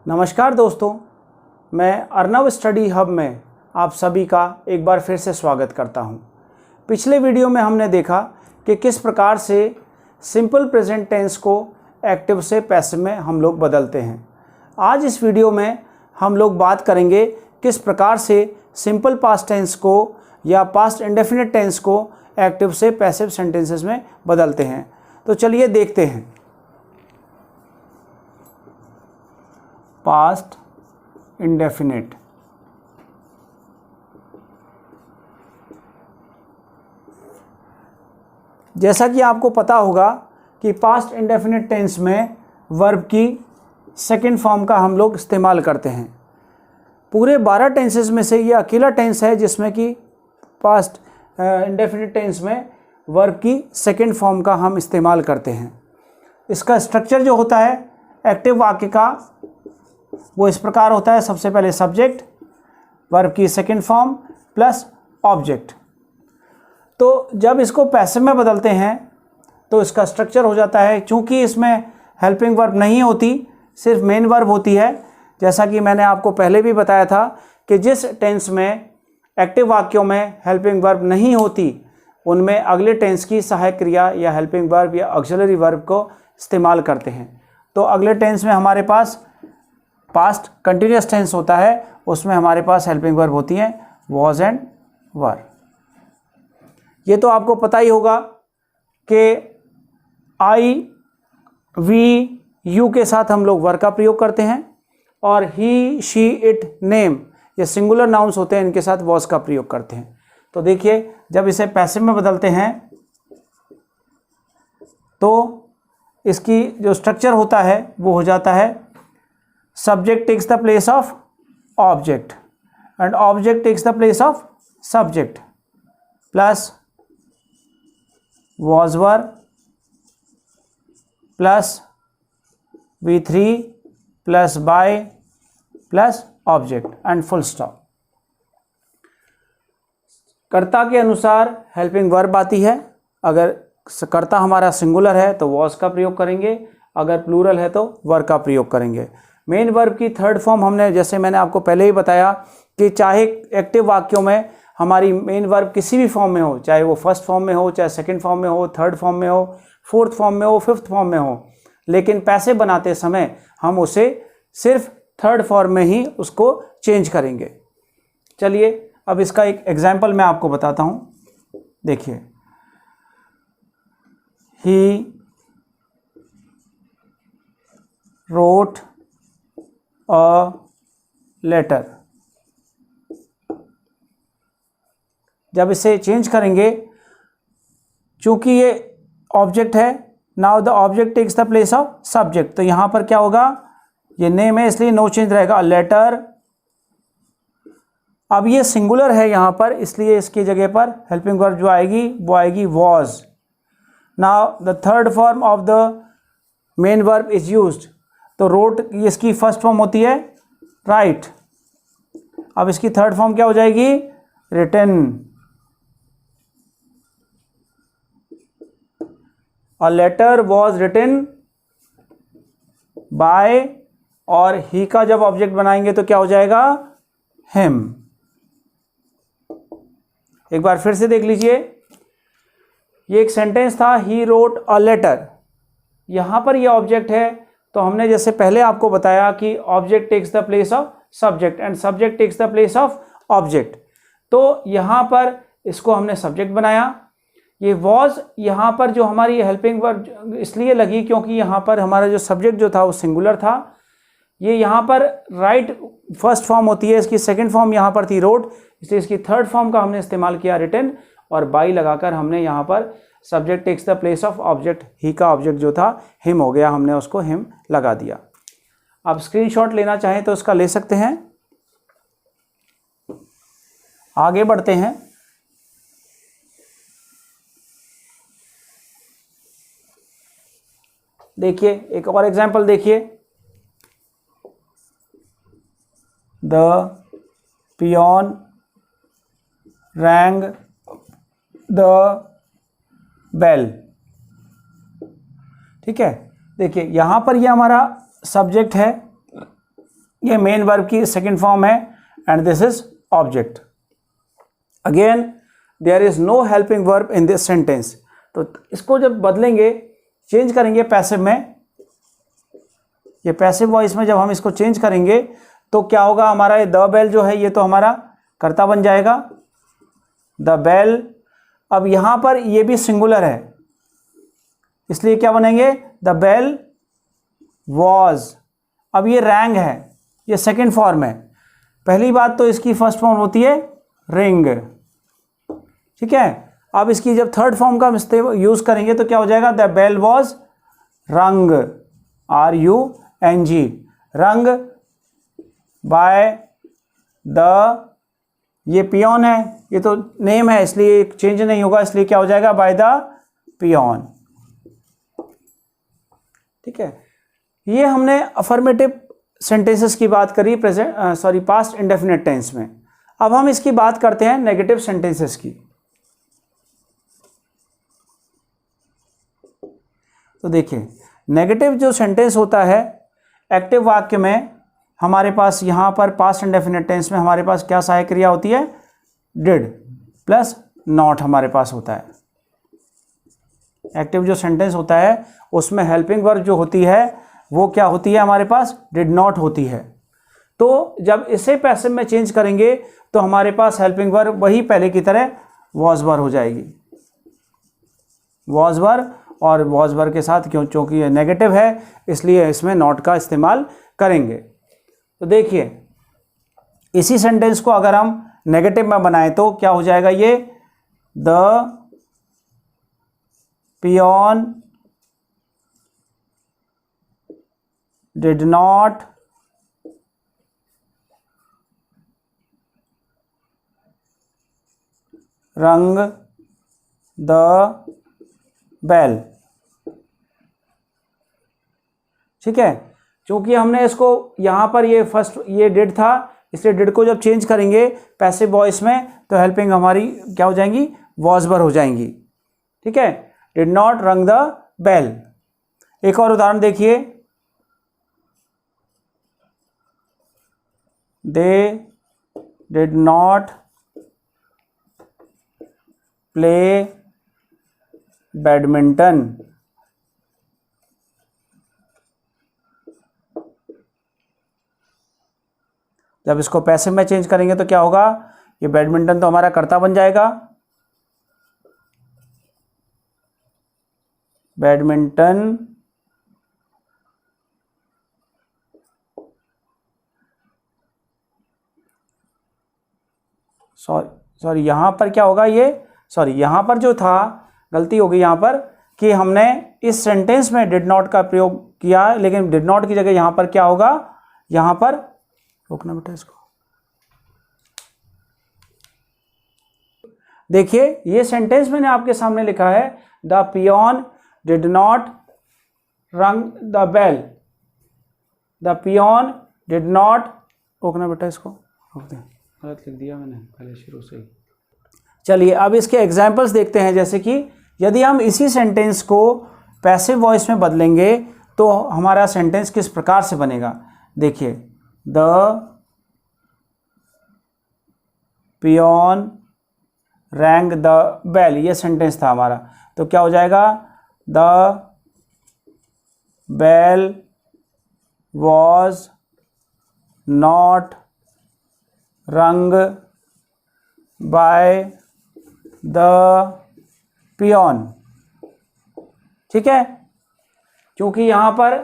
नमस्कार दोस्तों, मैं अर्नव स्टडी हब में आप सभी का एक बार फिर से स्वागत करता हूं। पिछले वीडियो में हमने देखा कि किस प्रकार से सिंपल प्रेजेंट टेंस को एक्टिव से पैसिव में हम लोग बदलते हैं। आज इस वीडियो में हम लोग बात करेंगे किस प्रकार से सिंपल पास्ट टेंस को या पास्ट इंडेफिनिट टेंस को एक्टिव से पैसिव सेंटेंसेस में बदलते हैं। तो चलिए देखते हैं। पास्ट इंडेफिनिट, जैसा कि आपको पता होगा कि पास्ट इंडेफिनिट टेंस में वर्ब की सेकंड फॉर्म का हम लोग इस्तेमाल करते हैं। पूरे 12 टेंसेस में से ये अकेला टेंस है जिसमें कि पास्ट इंडेफिनिट टेंस में वर्ब की सेकंड फॉर्म का हम इस्तेमाल करते हैं। इसका स्ट्रक्चर जो होता है एक्टिव वाक्य का वो इस प्रकार होता है। सबसे पहले सब्जेक्ट, वर्ब की सेकंड फॉर्म प्लस ऑब्जेक्ट। तो जब इसको पैसिव में बदलते हैं तो इसका स्ट्रक्चर हो जाता है, चूंकि इसमें हेल्पिंग वर्ब नहीं होती, सिर्फ मेन वर्ब होती है। जैसा कि मैंने आपको पहले भी बताया था कि जिस टेंस में एक्टिव वाक्यों में हेल्पिंग वर्ब नहीं होती उनमें अगले टेंस की सहायक क्रिया या हेल्पिंग वर्ब या ऑक्सिलरी वर्ब को इस्तेमाल करते हैं। तो अगले टेंस में हमारे पास पास्ट कंटिन्यूस टेंस होता है, उसमें हमारे पास हेल्पिंग वर्ब होती हैं वॉज एंड वर। ये तो आपको पता ही होगा कि आई, वी, यू के साथ हम लोग वर का प्रयोग करते हैं और ही, शी, इट, नेम ये सिंगुलर नाउन्स होते हैं, इनके साथ वॉज का प्रयोग करते हैं। तो देखिए, जब इसे पैसिव में बदलते हैं तो इसकी जो स्ट्रक्चर होता है वो हो जाता है subject takes the place of object and object takes the place of subject plus was were plus V3 plus by plus object and full stop। कर्ता के अनुसार हेल्पिंग वर्ब आती है। अगर कर्ता हमारा सिंगुलर है तो was का प्रयोग करेंगे, अगर प्लूरल है तो वर का प्रयोग करेंगे। मेन वर्ब की थर्ड फॉर्म हमने, जैसे मैंने आपको पहले ही बताया कि चाहे एक्टिव वाक्यों में हमारी मेन वर्ब किसी भी फॉर्म में हो, चाहे वो फर्स्ट फॉर्म में हो, चाहे सेकंड फॉर्म में हो, थर्ड फॉर्म में हो, फोर्थ फॉर्म में हो, फिफ्थ फॉर्म में हो, लेकिन पैसिव बनाते समय हम उसे सिर्फ थर्ड फॉर्म में ही उसको चेंज करेंगे। चलिए अब इसका एक एग्जाम्पल मैं आपको बताता हूँ। देखिए, ही wrote a letter। जब इसे चेंज करेंगे, चूंकि ये ऑब्जेक्ट है, now the object takes the place of subject, तो यहां पर क्या होगा, ये नेम है इसलिए नो चेंज रहेगा, लेटर। अब ये सिंगुलर है यहां पर, इसलिए इसकी जगह पर हेल्पिंग वर्ब जो आएगी वो आएगी was. Now the third form of the main verb is used, तो रोट इसकी फर्स्ट फॉर्म होती है राइट। अब इसकी थर्ड फॉर्म क्या हो जाएगी, written. A letter was written by, और ही का जब ऑब्जेक्ट बनाएंगे तो क्या हो जाएगा, हिम। एक बार फिर से देख लीजिए, ये एक सेंटेंस था, ही रोट अ लेटर। यहां पर ये ऑब्जेक्ट है, तो हमने जैसे पहले आपको बताया कि object takes the place of subject and subject takes the place of object. तो यहाँ पर इसको हमने सब्जेक्ट बनाया। ये वॉज यहाँ पर जो हमारी हेल्पिंग वर्ब इसलिए लगी क्योंकि यहाँ पर हमारा जो सब्जेक्ट जो था वो सिंगुलर था। ये यहाँ पर राइट फर्स्ट फॉर्म होती है, इसकी सेकंड फॉर्म यहाँ पर थी रोट, इसलिए इसकी थर्ड फॉर्म का हमने इस्तेमाल किया रिटन, और बाई लगाकर हमने यहाँ पर subject takes the place of object, ही का ऑब्जेक्ट जो था हिम हो गया, हमने उसको हिम लगा दिया। आप स्क्रीनशॉट लेना चाहें तो उसका ले सकते हैं। आगे बढ़ते हैं। देखिए एक और एग्जांपल देखिए, the peon rang the bell. ठीक है, देखिए यहाँ पर ये हमारा सब्जेक्ट है ये मेन वर्ब की सेकंड फॉर्म है and this is object. Again there is no helping verb in this sentence. तो इसको जब बदलेंगे, चेंज करेंगे पैसिव में, ये पैसिव वॉइस में जब हम इसको चेंज करेंगे तो क्या होगा, हमारा ये द बेल जो है ये तो हमारा कर्ता बन जाएगा, द बेल। अब यहां पर ये भी सिंगुलर है इसलिए क्या बनेंगे, द बेल वॉज। अब ये रैंग है, ये सेकंड फॉर्म है। पहली बात तो इसकी फर्स्ट फॉर्म होती है रिंग, ठीक है। अब इसकी जब थर्ड फॉर्म का यूज करेंगे तो क्या हो जाएगा, द बेल वॉज रंग, RUNG, रंग बाय द, ये पियोन है, ये तो नेम है इसलिए चेंज नहीं होगा, इसलिए क्या हो जाएगा, बाय द पियोन, ठीक है। ये हमने अफर्मेटिव सेंटेंसेस की बात करी पास्ट इंडेफिनिट टेंस में। अब हम इसकी बात करते हैं नेगेटिव सेंटेंसेस की। तो देखिए नेगेटिव जो सेंटेंस होता है एक्टिव वाक्य में, हमारे पास यहाँ पर पास्ट इंडेफिनिट टेंस में हमारे पास क्या सहायक क्रिया होती है, डिड प्लस नॉट हमारे पास होता है। एक्टिव जो सेंटेंस होता है उसमें हेल्पिंग वर्ब जो होती है वो क्या होती है, हमारे पास डिड नॉट होती है। तो जब इसे पैसिव में चेंज करेंगे तो हमारे पास हेल्पिंग वर्ब वही पहले की तरह वॉज वर हो जाएगी, वॉज वर, और वॉज वर के साथ क्योंकि ये नेगेटिव है इसलिए इसमें नॉट का इस्तेमाल करेंगे। तो देखिए इसी सेंटेंस को अगर हम नेगेटिव में बनाएं तो क्या हो जाएगा, ये the peon did not ring the bell, ठीक है। क्योंकि हमने इसको यहां पर ये फर्स्ट ये डिड था इसलिए डिड को जब चेंज करेंगे पैसिव वॉइस में तो हेल्पिंग हमारी क्या हो जाएंगी, वॉज वर हो जाएंगी, ठीक है। Did not ring the bell. एक और उदाहरण देखिए, they did not play badminton, जब इसको पैसिव में चेंज करेंगे तो क्या होगा, ये बैडमिंटन तो हमारा कर्ता बन जाएगा, बैडमिंटन सॉरी यहां पर क्या होगा, ये यहां पर जो था गलती हो गई यहाँ पर कि हमने इस सेंटेंस में डिड नॉट का प्रयोग किया, लेकिन डिड नॉट की जगह यहाँ पर क्या होगा, यहाँ पर रोकना बेटा इसको, देखिए ये सेंटेंस मैंने आपके सामने लिखा है, the peon did not ring the bell, the peon did not, रोकना बेटा इसको, रोक दें, गलत लिख दिया मैंने पहले शुरू से ही। चलिए अब इसके एग्जाम्पल्स देखते हैं, जैसे कि यदि हम इसी सेंटेंस को पैसिव वॉइस में बदलेंगे तो हमारा सेंटेंस किस प्रकार से बनेगा। देखिए the peon rang the bell, ये सेंटेंस था हमारा, तो क्या हो जाएगा, the bell was not rung by the peon, ठीक है। क्योंकि यहाँ पर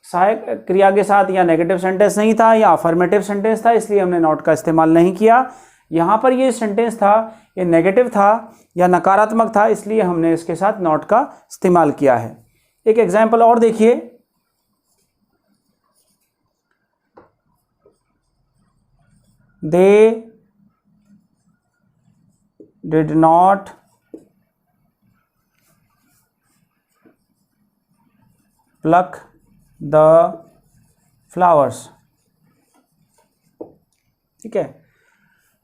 सहायक क्रिया के साथ या नेगेटिव सेंटेंस नहीं था या अफर्मेटिव सेंटेंस था, इसलिए हमने नॉट का इस्तेमाल नहीं किया। यहाँ पर ये सेंटेंस था, ये नेगेटिव था या नकारात्मक था, इसलिए हमने इसके साथ नॉट का इस्तेमाल किया है। एक एग्जाम्पल और देखिए, they did not plug the flowers, ठीक है।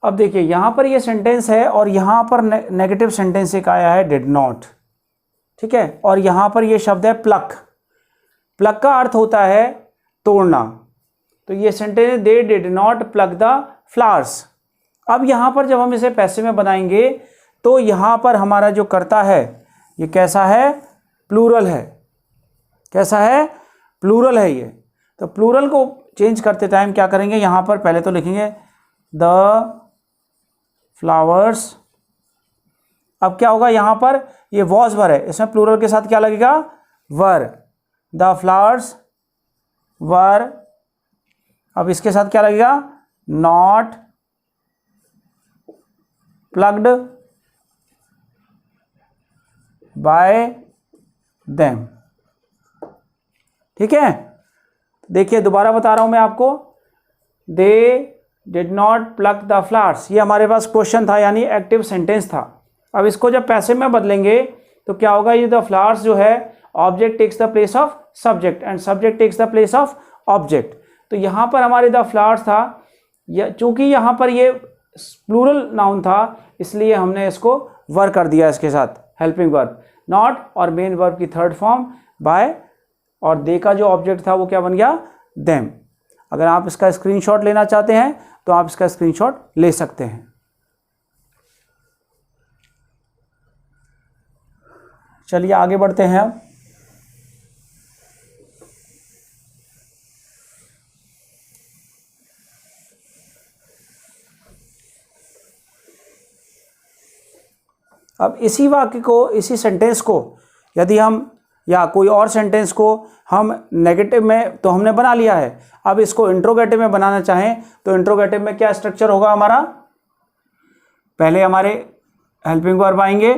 अब देखिए यहां पर ये सेंटेंस है और यहां पर नेगेटिव सेंटेंस एक आया है डिड नॉट, ठीक है। और यहां पर ये शब्द है प्लक, प्लक का अर्थ होता है तोड़ना, तो ये sentence they did not plug the flowers. अब यहाँ पर जब हम इसे पैसिव में बनाएंगे तो यहाँ पर हमारा जो कर्ता है ये कैसा है, प्लूरल है। कैसा है, प्लूरल है ये। तो प्लूरल को चेंज करते टाइम क्या करेंगे, यहाँ पर पहले तो लिखेंगे द फ्लावर्स। अब क्या होगा, यहाँ पर ये वॉज वर है, इसमें प्लूरल के साथ क्या लगेगा, वर। द फ्लावर्स वर। अब इसके साथ क्या लगेगा, नॉट प्लग्ड बाय देम। ठीक है, देखिए दोबारा बता रहा हूं मैं आपको, they did not plug the flowers, ये हमारे पास क्वेश्चन था यानी एक्टिव सेंटेंस था। अब इसको जब पैसिव में बदलेंगे तो क्या होगा, ये द फ्लावर्स जो है object takes the place of subject and subject takes the place of object. तो यहाँ पर हमारे द फ्लावर्स था, चूंकि यहाँ पर ये प्लूरल नाउन था इसलिए हमने इसको वर कर दिया इसके साथ, हेल्पिंग वर्ब। नॉट और मेन वर्ब की थर्ड फॉर्म बाय, और दे का जो ऑब्जेक्ट था वो क्या बन गया, देम। अगर आप इसका स्क्रीनशॉट लेना चाहते हैं तो आप इसका स्क्रीनशॉट ले सकते हैं। चलिए आगे बढ़ते हैं। अब इसी वाक्य को, इसी सेंटेंस को यदि हम या कोई और सेंटेंस को हम नेगेटिव में तो हमने बना लिया है, अब इसको इंट्रोगेटिव में बनाना चाहें तो इंट्रोगेटिव में क्या स्ट्रक्चर होगा हमारा, पहले हमारे हेल्पिंग वर्ब आएंगे,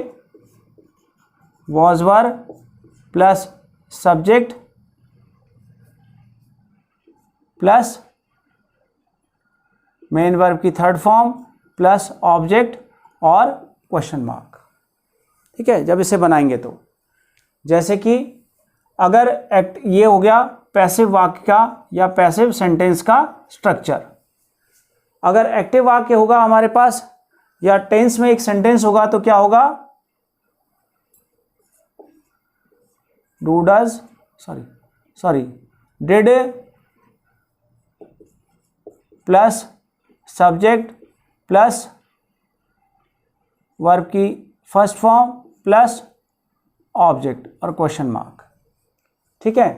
was were plus subject plus main verb की थर्ड फॉर्म प्लस ऑब्जेक्ट और क्वेश्चन मार्क। ठीक है, जब इसे बनाएंगे तो जैसे कि अगर एक्ट, ये हो गया पैसिव वाक्य का या पैसिव सेंटेंस का स्ट्रक्चर। अगर एक्टिव वाक्य होगा हमारे पास या टेंस में एक सेंटेंस होगा तो क्या होगा, do does sorry did plus subject plus verb की फर्स्ट फॉर्म प्लस ऑब्जेक्ट और क्वेश्चन मार्क। ठीक है,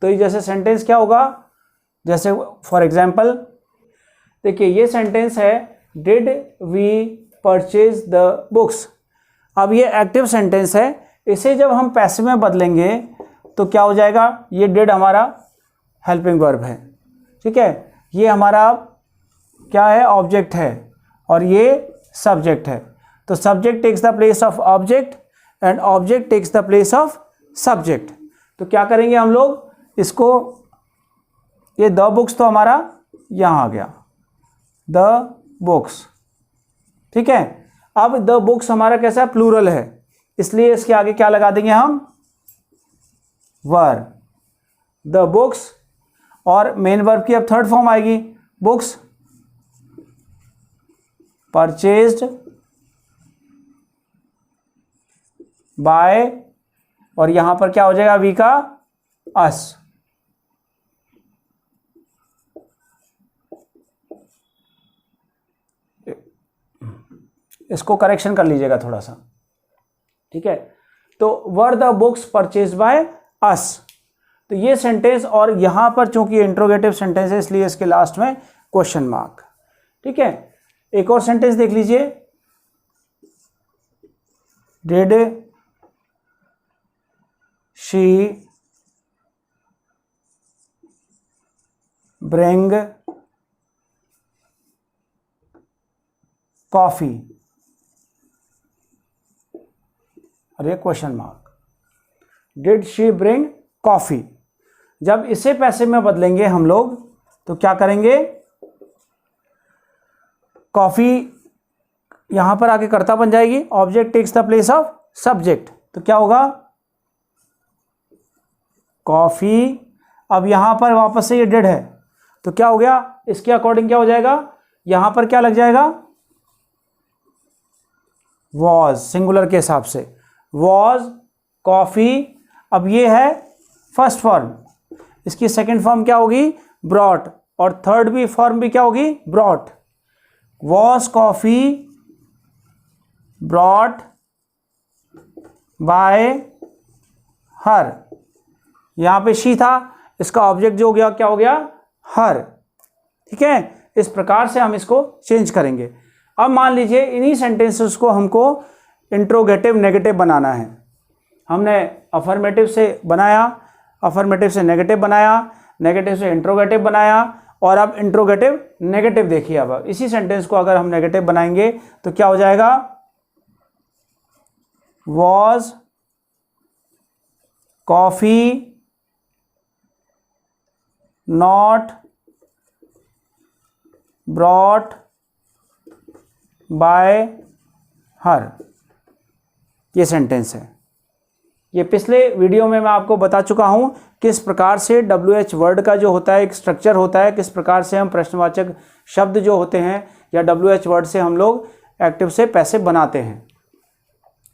तो ये जैसे सेंटेंस क्या होगा, जैसे फॉर एग्जांपल देखिए ये सेंटेंस है, did we purchase the books. अब ये एक्टिव सेंटेंस है, इसे जब हम पैसिव में बदलेंगे तो क्या हो जाएगा, ये डिड हमारा हेल्पिंग वर्ब है। ठीक है, ये हमारा क्या है, ऑब्जेक्ट है और ये सब्जेक्ट है। तो subject takes the place of object and object takes the place of subject. तो क्या करेंगे हम लोग इसको, ये द बुक्स तो हमारा यहां आ गया, द बुक्स। ठीक है, अब द बुक्स हमारा कैसा प्लूरल है इसलिए इसके आगे क्या लगा देंगे हम, वर। द बुक्स और मेन वर्ब की अब थर्ड फॉर्म आएगी, बुक्स परचेज्ड बाय, और यहां पर क्या हो जाएगा, वी का अस। इसको करेक्शन कर लीजिएगा थोड़ा सा। ठीक है, तो were the books purchase by us. तो ये सेंटेंस, और यहां पर चूंकि इंट्रोगेटिव सेंटेंस है इसलिए इसके लास्ट में क्वेश्चन मार्क। ठीक है, एक और सेंटेंस देख लीजिए, डिड शी ब्रिंग कॉफी, और ये question mark. Did she bring coffee. जब इसे पैसिव में बदलेंगे हम लोग तो क्या करेंगे, कॉफी यहां पर आके कर्ता बन जाएगी, object takes the place of subject. तो क्या होगा, कॉफी। अब यहां पर वापस से ये डिड है तो क्या हो गया, इसके अकॉर्डिंग क्या हो जाएगा, यहां पर क्या लग जाएगा, वॉज, सिंगुलर के हिसाब से वॉज कॉफी। अब ये है फर्स्ट फॉर्म, इसकी सेकंड फॉर्म क्या होगी, ब्रॉट, और थर्ड भी फॉर्म भी क्या होगी, brought. Was coffee brought by हर। यहां पे शी था, इसका ऑब्जेक्ट जो हो गया क्या हो गया, हर। ठीक है, इस प्रकार से हम इसको चेंज करेंगे। अब मान लीजिए इन्हीं सेंटेंसेस को हमको इंट्रोगेटिव नेगेटिव बनाना है। हमने अफर्मेटिव से बनाया, अफर्मेटिव से नेगेटिव बनाया, नेगेटिव से इंट्रोगेटिव बनाया, और अब इंट्रोगेटिव नेगेटिव देखिए। अब इसी सेंटेंस को अगर हम नेगेटिव बनाएंगे तो क्या हो जाएगा, was coffee not brought by हर। ये सेंटेंस है। ये पिछले वीडियो में मैं आपको बता चुका हूं किस प्रकार से WH वर्ड का जो होता है एक स्ट्रक्चर होता है, किस प्रकार से हम प्रश्नवाचक शब्द जो होते हैं या WH वर्ड से हम लोग एक्टिव से पैसिव बनाते हैं।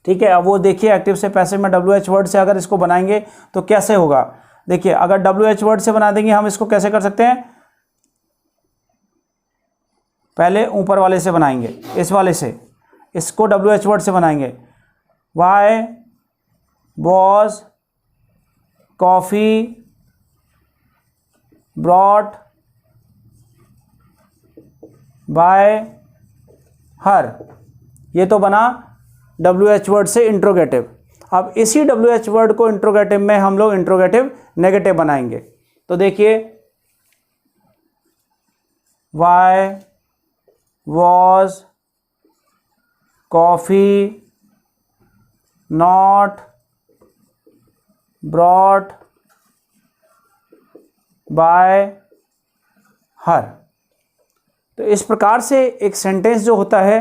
ठीक है, अब वो देखिए एक्टिव से पैसिव में WH वर्ड से अगर इसको बनाएंगे तो कैसे होगा। देखिए अगर WH वर्ड से बना देंगे हम इसको कैसे कर सकते हैं, पहले ऊपर वाले से बनाएंगे, इस वाले से, इसको WH वर्ड से बनाएंगे। Why was coffee brought by हर। ये तो बना WH वर्ड से इंट्रोगेटिव। अब इसी WH वर्ड को इंट्रोगेटिव में हम लोग इंट्रोगेटिव नेगेटिव बनाएंगे। तो देखिए why was coffee not brought by हर। तो इस प्रकार से एक सेंटेंस जो होता है,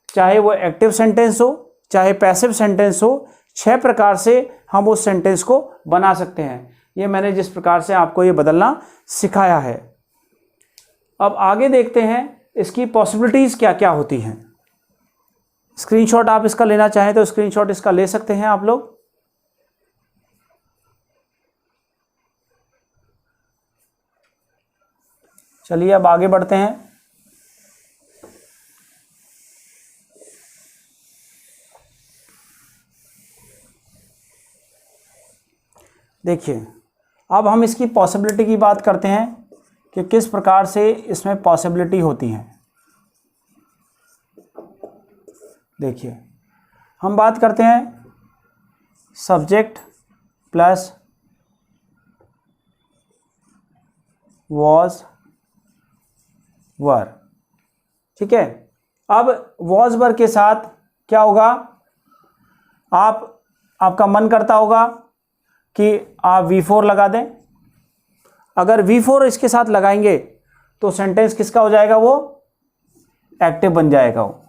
चाहे वो एक्टिव सेंटेंस हो चाहे पैसिव सेंटेंस हो, 6 प्रकार से हम उस सेंटेंस को बना सकते हैं। ये मैंने जिस प्रकार से आपको ये बदलना सिखाया है। अब आगे देखते हैं इसकी पॉसिबिलिटीज़ क्या क्या होती हैं। स्क्रीनशॉट आप इसका लेना चाहें तो स्क्रीनशॉट इसका ले सकते हैं आप लोग। चलिए अब आगे बढ़ते हैं। देखिए अब हम इसकी पॉसिबिलिटी की बात करते हैं कि किस प्रकार से इसमें पॉसिबिलिटी होती है। देखिए हम बात करते हैं सब्जेक्ट प्लस वॉज वर। ठीक है, अब वॉज वर के साथ क्या होगा, आपका मन करता होगा कि आप V4 लगा दें। अगर V4 इसके साथ लगाएंगे तो सेंटेंस किसका हो जाएगा, वो एक्टिव बन जाएगा वो,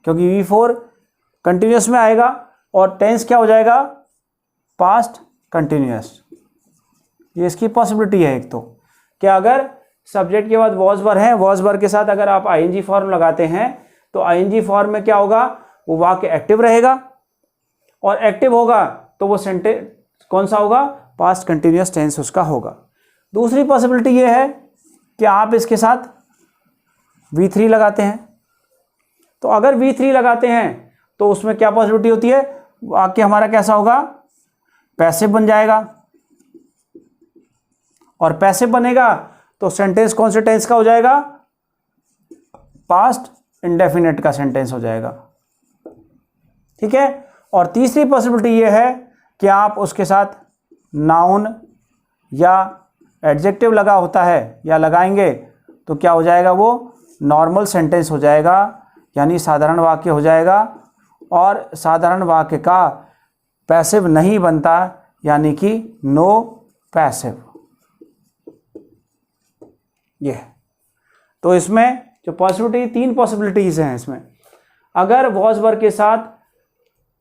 क्योंकि V4 कंटिन्यूस में आएगा और टेंस क्या हो जाएगा, पास्ट कंटिन्यूस। ये इसकी पॉसिबिलिटी है एक तो, कि अगर सब्जेक्ट के बाद वॉज वर है, वॉज वर के साथ अगर आप ING फॉर्म लगाते हैं तो ING फॉर्म में क्या होगा, वो वाक्य एक्टिव रहेगा, और एक्टिव होगा तो वो सेंटेंस कौन सा होगा, पास्ट कंटिन्यूस टेंस उसका होगा। दूसरी पॉसिबिलिटी ये है कि आप इसके साथ V3 लगाते हैं। तो अगर V3 लगाते हैं तो उसमें क्या पॉसिबिलिटी होती है, वाक्य हमारा कैसा होगा, पैसिव बन जाएगा, और पैसिव बनेगा तो सेंटेंस कौन से टेंस का हो जाएगा, पास्ट इंडेफिनिट का सेंटेंस हो जाएगा। ठीक है, और तीसरी पॉसिबिलिटी ये है कि आप उसके साथ नाउन या एडजेक्टिव लगा होता है या लगाएंगे तो क्या हो जाएगा, वो नॉर्मल सेंटेंस हो जाएगा, यानी साधारण वाक्य हो जाएगा, और साधारण वाक्य का पैसिव नहीं बनता, यानी कि नो पैसिव। ये तो इसमें जो पॉसिबिलिटी, 3 पॉसिबिलिटीज़ हैं इसमें। अगर वॉज वर्ब के साथ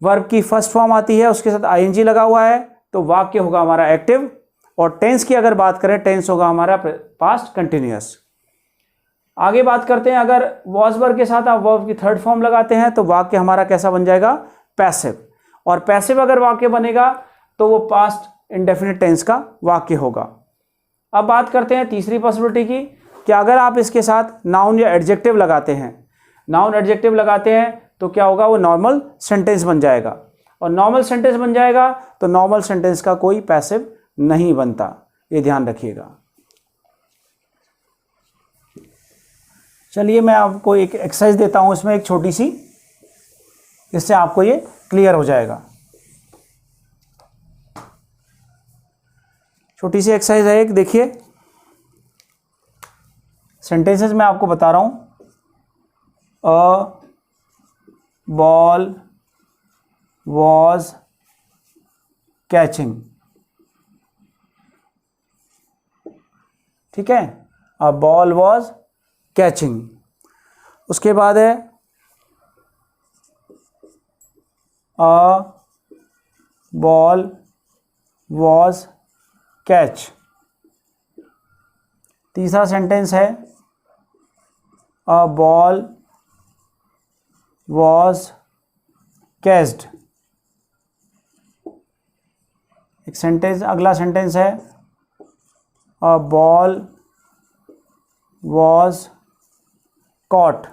वर्ब की फर्स्ट फॉर्म आती है, उसके साथ ING लगा हुआ है, तो वाक्य होगा हमारा एक्टिव, और टेंस की अगर बात करें, टेंस होगा हमारा पास्ट कंटिन्यूअस। आगे बात करते हैं, अगर वॉज वर्ब के साथ आप वर्ब की थर्ड फॉर्म लगाते हैं तो वाक्य हमारा कैसा बन जाएगा, पैसिव, और पैसिव अगर वाक्य बनेगा तो वो पास्ट इंडेफिनिट टेंस का वाक्य होगा। अब बात करते हैं तीसरी पॉसिबिलिटी की कि अगर आप इसके साथ नाउन या एडजेक्टिव लगाते हैं, नाउन एडजेक्टिव लगाते हैं तो क्या होगा, वो नॉर्मल सेंटेंस बन जाएगा, और नॉर्मल सेंटेंस बन जाएगा तो नॉर्मल सेंटेंस का कोई पैसिव नहीं बनता, ये ध्यान रखिएगा। चलिए मैं आपको एक एक्सरसाइज देता हूं इसमें, एक छोटी सी, इससे आपको ये क्लियर हो जाएगा। छोटी सी एक्सरसाइज है एक, देखिए सेंटेंसेस मैं आपको बता रहा हूं। अ बॉल वॉज कैचिंग, ठीक है, अ बॉल वॉज कैचिंग। उसके बाद है अ बॉल वॉज कैच। तीसरा सेंटेंस है अ बॉल वॉज कैच्ड। एक सेंटेंस, अगला सेंटेंस है अ बॉल वॉज कॉट।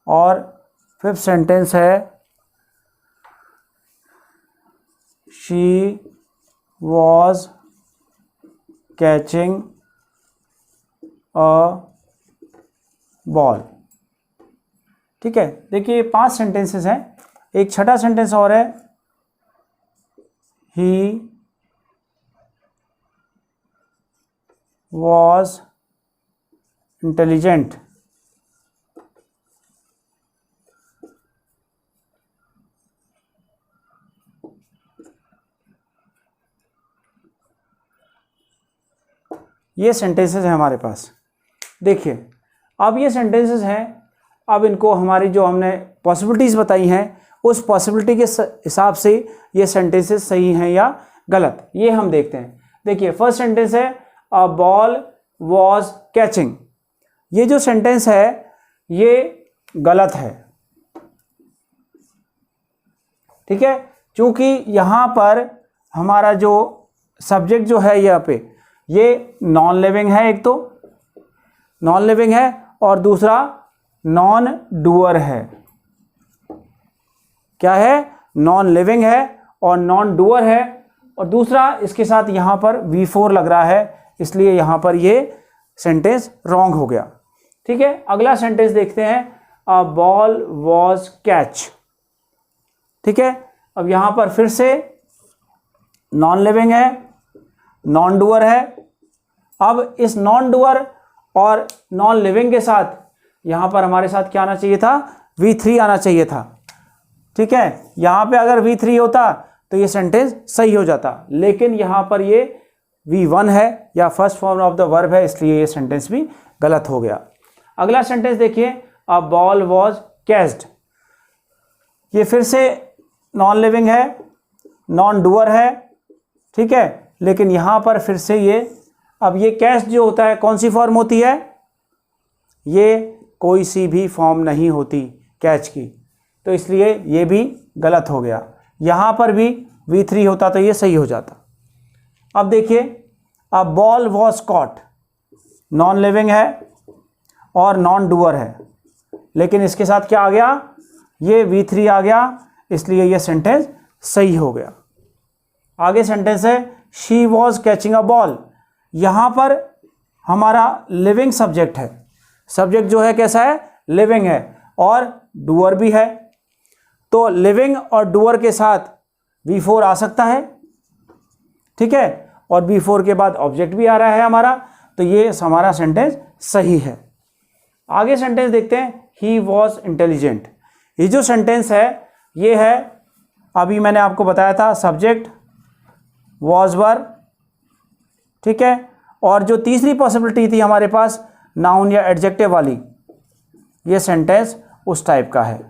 और फिफ्थ सेंटेंस है she was catching a ball. ठीक है, देखिए ये 5 सेंटेंसेस हैं। एक छठा सेंटेंस और है, ही वॉज इंटेलिजेंट। ये सेंटेंसेस हैं हमारे पास। देखिए अब ये सेंटेंसेस हैं, अब इनको हमारी जो हमने पॉसिबिलिटीज़ बताई हैं उस पॉसिबिलिटी के हिसाब से ये सेंटेंसेस सही हैं या गलत, ये हम देखते हैं। देखिए फर्स्ट सेंटेंस है अ बॉल वॉज कैचिंग। ये जो सेंटेंस है ये गलत है, ठीक है, क्योंकि यहाँ पर हमारा जो सब्जेक्ट जो है यहाँ पे ये नॉन लिविंग है, एक तो नॉन लिविंग है और दूसरा नॉन डूअर है। क्या है, नॉन लिविंग है और नॉन डूअर है, और दूसरा इसके साथ यहाँ पर V4 लग रहा है, इसलिए यहाँ पर ये सेंटेंस रॉन्ग हो गया। ठीक है, अगला सेंटेंस देखते हैं, अ बॉल वॉज कैच। ठीक है, अब यहाँ पर फिर से नॉन लिविंग है, नॉन डूअर है। अब इस नॉन डूअर और नॉन लिविंग के साथ यहाँ पर हमारे साथ क्या आना चाहिए था, V3 आना चाहिए था। ठीक है, यहाँ पे अगर V3 होता तो ये सेंटेंस सही हो जाता, लेकिन यहाँ पर ये V1 है या first form of the verb है, इसलिए ये सेंटेंस भी गलत हो गया। अगला सेंटेंस देखिए, अ बॉल वॉज कैच्ड। ये फिर से नॉन लिविंग है, नॉन डूअर है, ठीक है, लेकिन यहाँ पर फिर से ये, अब ये कैच जो होता है कौन सी फॉर्म होती है, ये कोई सी भी फॉर्म नहीं होती कैच की, तो इसलिए ये भी गलत हो गया। यहाँ पर भी V3 होता तो ये सही हो जाता। अब देखिए, a ball was caught, non living है और नॉन डूअर है, लेकिन इसके साथ क्या आ गया, ये V3 आ गया, इसलिए ये सेंटेंस सही हो गया। आगे सेंटेंस है, she was catching a ball. यहाँ पर हमारा लिविंग सब्जेक्ट है, सब्जेक्ट जो है कैसा है, लिविंग है और डूअर भी है, तो लिविंग और डूअर के साथ V4 आ सकता है। ठीक है, और V4 के बाद ऑब्जेक्ट भी आ रहा है हमारा, तो ये हमारा सेंटेंस सही है। आगे सेंटेंस देखते हैं, ही वॉज इंटेलिजेंट। ये जो सेंटेंस है ये है, अभी मैंने आपको बताया था, सब्जेक्ट वॉज वर्ब, ठीक है, और जो तीसरी पॉसिबिलिटी थी हमारे पास नाउन या एडजेक्टिव वाली, ये सेंटेंस उस टाइप का है।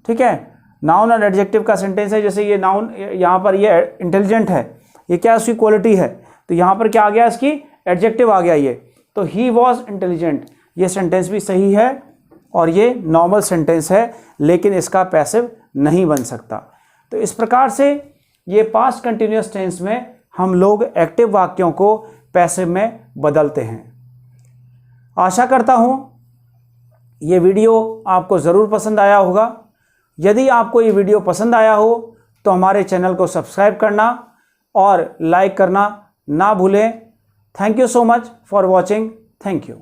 ठीक है, नाउन और एडजेक्टिव का सेंटेंस है, जैसे ये नाउन, यहाँ पर ये इंटेलिजेंट है, ये क्या उसकी क्वालिटी है, तो यहाँ पर क्या आ गया, इसकी एडजेक्टिव आ गया ये, तो ही वॉज इंटेलिजेंट, ये सेंटेंस भी सही है और ये नॉर्मल सेंटेंस है, लेकिन इसका पैसिव नहीं बन सकता। तो इस प्रकार से ये पास्ट कंटिन्यूअस टेंस में हम लोग एक्टिव वाक्यों को पैसिव में बदलते हैं। आशा करता हूँ ये वीडियो आपको ज़रूर पसंद आया होगा। यदि आपको ये वीडियो पसंद आया हो तो हमारे चैनल को सब्सक्राइब करना और लाइक करना ना भूलें। Thank you so much for watching. Thank you.